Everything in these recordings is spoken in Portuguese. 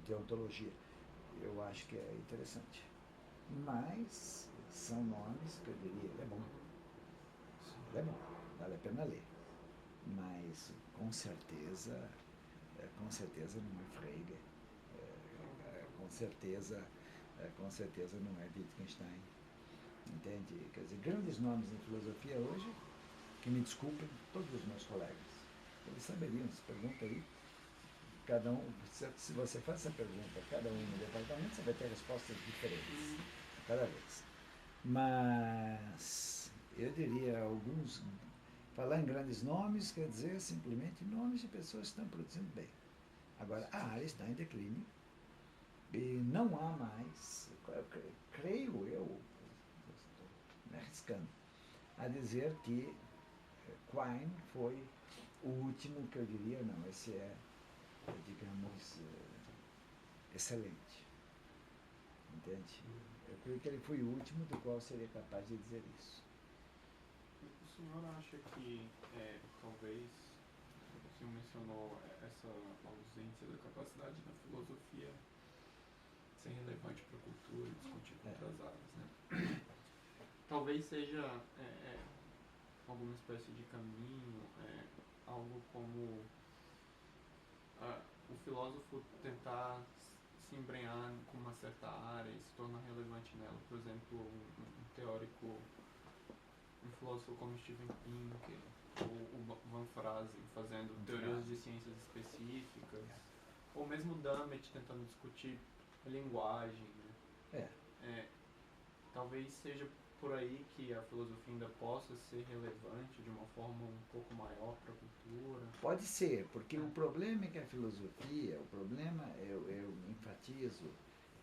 deontologia. Eu acho que é interessante. Mas são nomes que eu diria, ele é bom, vale a pena ler. Mas com certeza não é Frege, com certeza não é Wittgenstein, entende? Quer dizer, grandes nomes em filosofia hoje, que me desculpem todos os meus colegas, eles saberiam, se pergunta aí, cada um, se você faz essa pergunta a cada um no departamento, você vai ter respostas diferentes, cada vez. Mas eu diria alguns. Falar em grandes nomes quer dizer simplesmente nomes de pessoas que estão produzindo bem. Agora, a área está em declínio e não há mais, creio eu, estou me arriscando, a dizer que Quine foi o último que eu diria, não, esse é, digamos, excelente. Entende? Eu creio que ele foi o último do qual seria capaz de dizer isso. O senhor acha que, talvez, o senhor mencionou essa ausência da capacidade da filosofia ser relevante para a cultura e discutir com outras áreas, né? Talvez seja alguma espécie de caminho, algo como o filósofo tentar se embrenhar com uma certa área e se tornar relevante nela. Por exemplo, um teórico, um filósofo como Steven Pinker ou o Van Fraasen fazendo teorias de ciências específicas, ou mesmo Dummett tentando discutir a linguagem, né? Talvez seja por aí que a filosofia ainda possa ser relevante de uma forma um pouco maior para a cultura. Pode ser, porque o problema é que a filosofia, eu enfatizo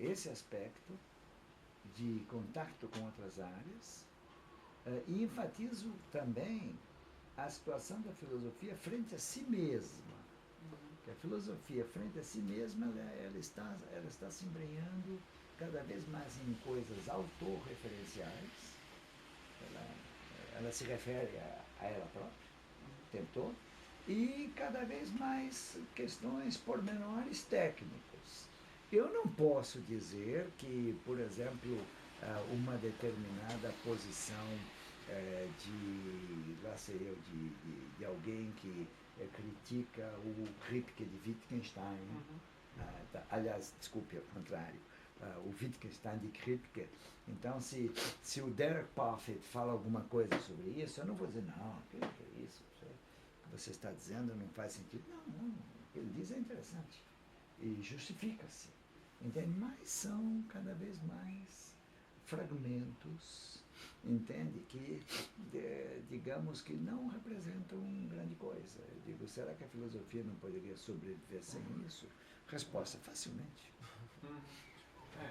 esse aspecto de contato com outras áreas, e enfatizo também a situação da filosofia frente a si mesma. Que a filosofia frente a si mesma, ela está se embrenhando cada vez mais em coisas autorreferenciais. Ela se refere a ela própria, o tempo todo, e cada vez mais questões pormenores técnicos. Eu não posso dizer que, por exemplo, uma determinada posição de alguém que critica o Kripke de Wittgenstein, aliás, desculpe, ao contrário, o Wittgenstein de Kripke. Então, se o Derek Parfit fala alguma coisa sobre isso, eu não vou dizer, não, que é isso? O que você está dizendo não faz sentido. Não, o que ele diz é interessante. E justifica-se. Entende? Mas são cada vez mais fragmentos, entende? Que, digamos que não representam grande coisa. Eu digo, será que a filosofia não poderia sobreviver sem isso? Resposta, facilmente.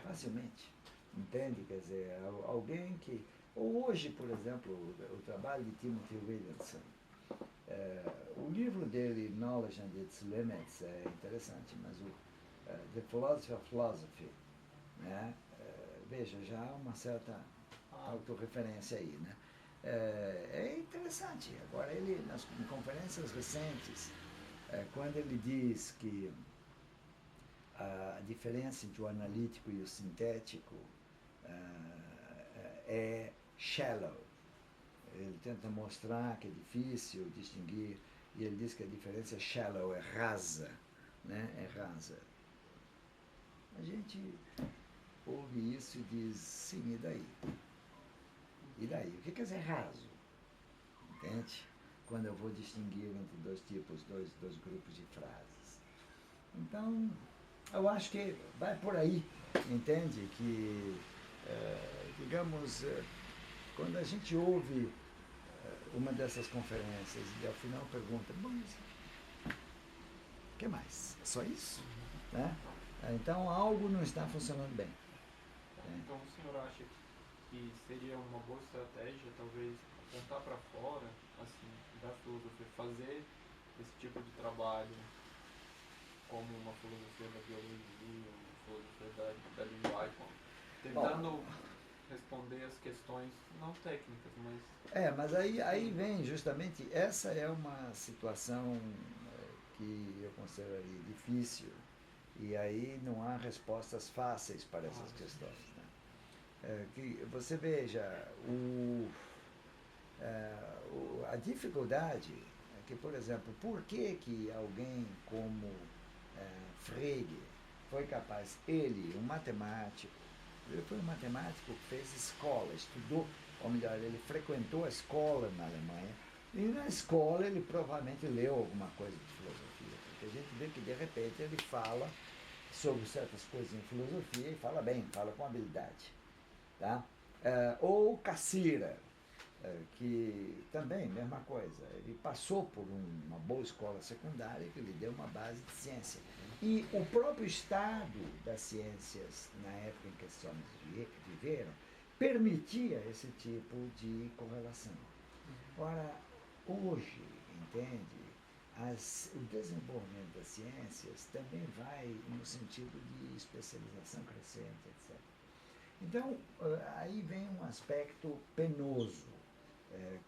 Facilmente. Entende? Quer dizer, alguém que... Hoje, por exemplo, o trabalho de Timothy Williamson, o livro dele, Knowledge and Its Limits, é interessante, mas o The Philosophy of Philosophy, né? Veja, já há uma certa autorreferência aí, né? É interessante. Agora, ele, nas conferências recentes, quando ele diz que a diferença entre o analítico e o sintético é shallow. Ele tenta mostrar que é difícil distinguir, e ele diz que a diferença é shallow, é rasa, né? É rasa. A gente ouve isso e diz, sim, e daí? E daí? O que quer dizer raso? Entende? Quando eu vou distinguir entre dois grupos de frases. Então, eu acho que vai por aí, entende? Que, digamos, quando a gente ouve uma dessas conferências e ao final pergunta, bom, mas o que mais? É só isso? Né? Então, algo não está funcionando bem. Então, o senhor acha que seria uma boa estratégia, talvez, apontar para fora, assim, da filosofia, fazer esse tipo de trabalho como uma filosofia da biologia, uma filosofia da linguagem, tentando responder as questões não técnicas, mas... Mas aí vem justamente, essa é uma situação que eu consideraria difícil E aí não há respostas fáceis para essas questões. Né? Que você veja, a dificuldade é que, por exemplo, por que alguém como Frege foi capaz, ele, um matemático, ele foi um matemático que fez escola, estudou, ou melhor, ele frequentou a escola na Alemanha, e na escola ele provavelmente leu alguma coisa de filosofia, porque a gente vê que de repente ele fala sobre certas coisas em filosofia e fala bem, fala com habilidade. Tá? Ou Cassira, que também, mesma coisa, ele passou por uma boa escola secundária que lhe deu uma base de ciência. E o próprio estado das ciências, na época em que esses homens viveram, permitia esse tipo de correlação. Ora, hoje, entende, o desenvolvimento das ciências também vai no sentido de especialização crescente, etc. Então, aí vem um aspecto penoso,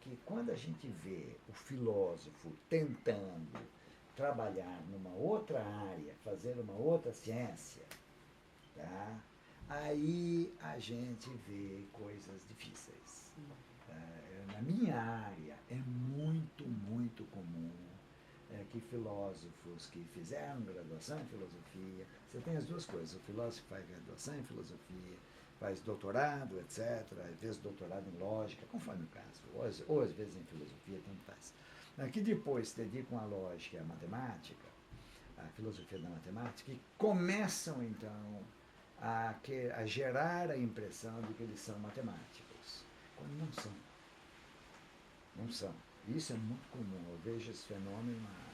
que quando a gente vê o filósofo tentando trabalhar numa outra área, fazer uma outra ciência, tá? Aí a gente vê coisas difíceis. Na minha área é muito comum que filósofos que fizeram graduação em filosofia, você tem as duas coisas, o filósofo faz graduação em filosofia, faz doutorado, etc., às vezes doutorado em lógica, conforme o caso, ou às vezes em filosofia, tanto faz. Que depois se dedicam à lógica e à matemática, à filosofia da matemática, e começam, então, a gerar a impressão de que eles são matemáticos, quando não são. Não são. Isso é muito comum, eu vejo esse fenômeno há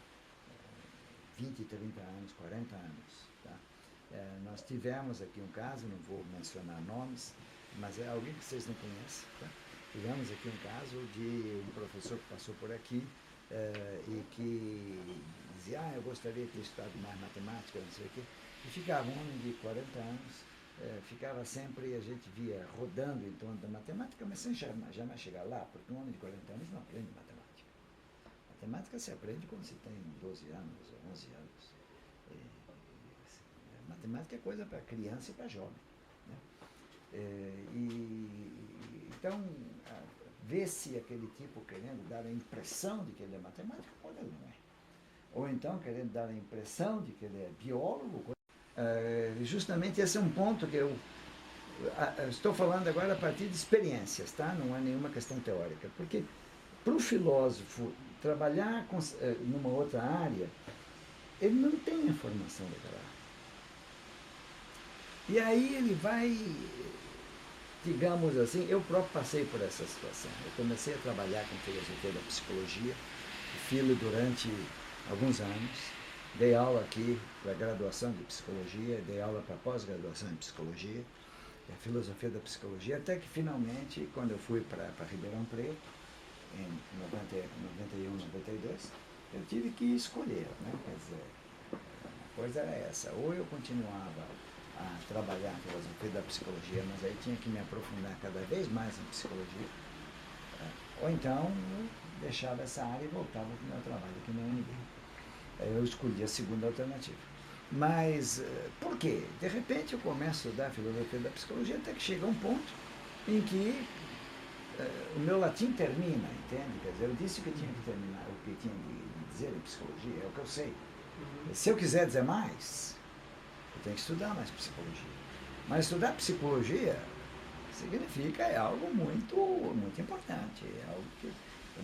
20, 30 anos, 40 anos. Tá? Nós tivemos aqui um caso, não vou mencionar nomes, mas é alguém que vocês não conhecem. Tá? Tivemos aqui um caso de um professor que passou por aqui e que dizia, eu gostaria de ter estudado mais matemática, não sei o quê, e ficava um homem de 40 anos, ficava sempre, a gente via rodando em torno da matemática, mas sem jamais chegar lá, porque um homem de 40 anos não aprende matemática. Matemática se aprende quando se tem 12 anos ou 11 anos. Matemática é coisa para criança e para jovem. Né? Então, vê-se aquele tipo querendo dar a impressão de que ele é matemático, quando ele não é. Ou então querendo dar a impressão de que ele é biólogo. Justamente esse é um ponto que eu estou falando agora a partir de experiências, tá? Não é nenhuma questão teórica. Porque para o filósofo trabalhar numa outra área, ele não tem a formação daquela área. E aí ele vai, digamos assim, eu próprio passei por essa situação. Eu comecei a trabalhar com filosofia da psicologia, filo durante alguns anos, dei aula aqui para graduação de psicologia, dei aula para pós-graduação em psicologia, a filosofia da psicologia, até que finalmente, quando eu fui para Ribeirão Preto, em 91, 92, eu tive que escolher, né? Quer dizer, a coisa era essa, ou eu continuava a trabalhar a filosofia da psicologia, mas aí tinha que me aprofundar cada vez mais em psicologia, ou então eu deixava essa área e voltava para o meu trabalho aqui na UNB. Eu escolhi a segunda alternativa. Mas por quê? De repente eu começo a estudar filosofia da psicologia até que chega um ponto em que o meu latim termina, entende? Quer dizer, eu disse o que tinha que terminar, o que tinha de dizer em psicologia, é o que eu sei. Se eu quiser dizer mais, eu tenho que estudar mais psicologia. Mas estudar psicologia significa, é algo muito importante, é algo que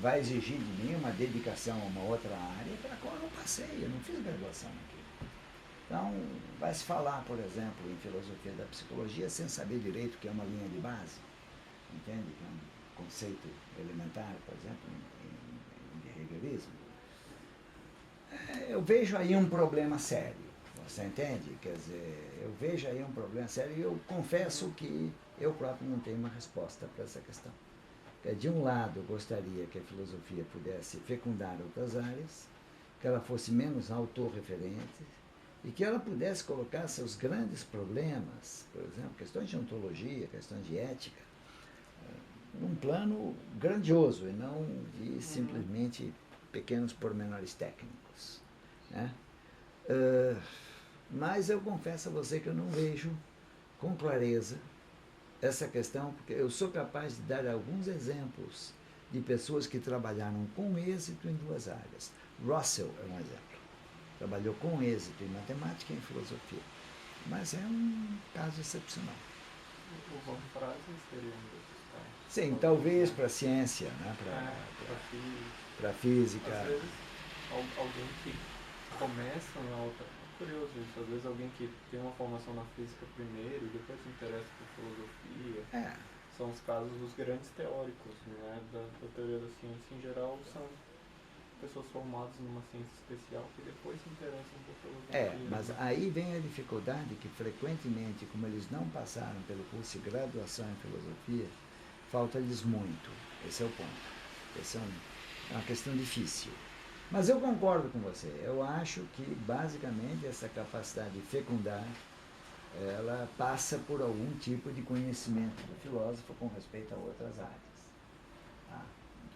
vai exigir de mim uma dedicação a uma outra área para a qual eu não passei, eu não fiz graduação aqui. Então, vai se falar, por exemplo, em filosofia da psicologia sem saber direito o que é uma linha de base, entende? Que é um conceito elementar, por exemplo, em behaviorismo. Eu vejo aí um problema sério, você entende? Quer dizer, eu vejo aí um problema sério e eu confesso que eu próprio não tenho uma resposta para essa questão. De um lado, eu gostaria que a filosofia pudesse fecundar outras áreas, que ela fosse menos autorreferente e que ela pudesse colocar seus grandes problemas, por exemplo, questões de ontologia, questões de ética, num plano grandioso e não de simplesmente pequenos pormenores técnicos. Né? Mas eu confesso a você que eu não vejo com clareza essa questão, porque eu sou capaz de dar alguns exemplos de pessoas que trabalharam com êxito em duas áreas. Russell é um exemplo. Trabalhou com êxito em matemática e em filosofia. Mas é um caso excepcional. O Von Frase seria um desses casos. Sim, talvez para a ciência, né? Para a física. Às vezes, alguém que começa na outra... É curioso isso. Às vezes alguém que tem uma formação na física primeiro e depois se interessa por filosofia. São os casos dos grandes teóricos, né? Da teoria da ciência em geral, são pessoas formadas numa ciência especial que depois se interessam por filosofia. Mas aí vem a dificuldade que frequentemente, como eles não passaram pelo curso de graduação em filosofia, falta-lhes muito. Esse é o ponto. Essa é uma questão difícil. Mas eu concordo com você. Eu acho que, basicamente, essa capacidade de fecundar, ela passa por algum tipo de conhecimento do filósofo com respeito a outras áreas.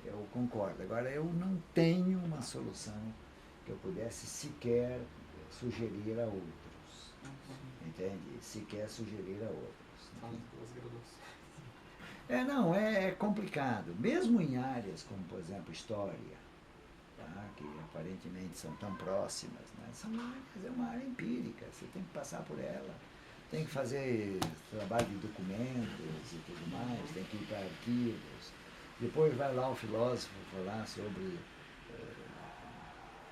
Eu concordo. Agora, eu não tenho uma solução que eu pudesse sequer sugerir a outros. Entende? Sequer sugerir a outros. Não, é complicado. Mesmo em áreas como, por exemplo, história, tá? Que aparentemente são tão próximas, né? São áreas, é uma área empírica, você tem que passar por ela. Tem que fazer trabalho de documentos e tudo mais, tem que ir para arquivos. Depois vai lá o filósofo falar sobre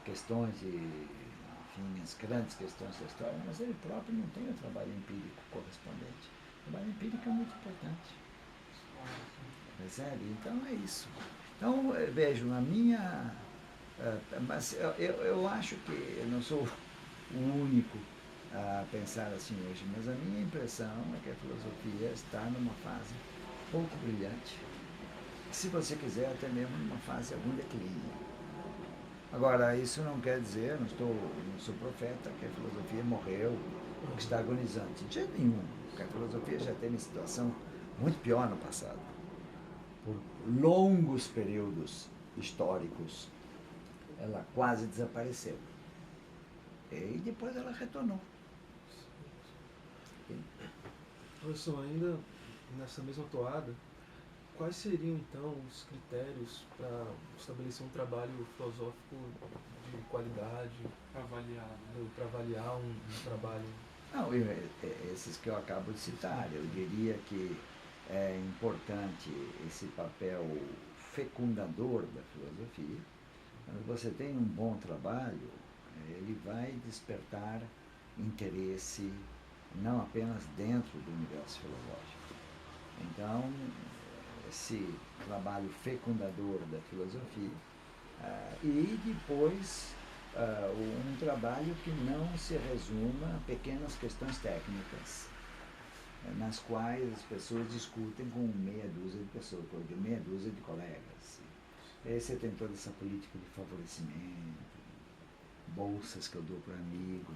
questões de, enfim, as grandes questões da história, mas ele próprio não tem o trabalho empírico correspondente. O trabalho empírico é muito importante. Percebe? Então é isso. Então, vejo, na minha... mas eu acho que eu não sou o único a pensar assim hoje, mas a minha impressão é que a filosofia está numa fase pouco brilhante, se você quiser, até mesmo numa fase de algum declínio. Agora, isso não quer dizer, não sou profeta, que a filosofia morreu, que está agonizante. De jeito nenhum, porque a filosofia já teve situação muito pior no passado. Por longos períodos históricos, ela quase desapareceu. E depois ela retornou. Professor, ainda nessa mesma toada, quais seriam então os critérios para estabelecer um trabalho filosófico de qualidade? Para avaliar, né? Para avaliar um trabalho? Não, esses que eu acabo de citar, eu diria que é importante esse papel fecundador da filosofia. Quando você tem um bom trabalho, ele vai despertar interesse não apenas dentro do universo filosófico. Então, esse trabalho fecundador da filosofia e depois um trabalho que não se resuma a pequenas questões técnicas nas quais as pessoas discutem com meia dúzia de pessoas, com meia dúzia de colegas. Aí você tem toda essa política de favorecimento, bolsas que eu dou para amigos,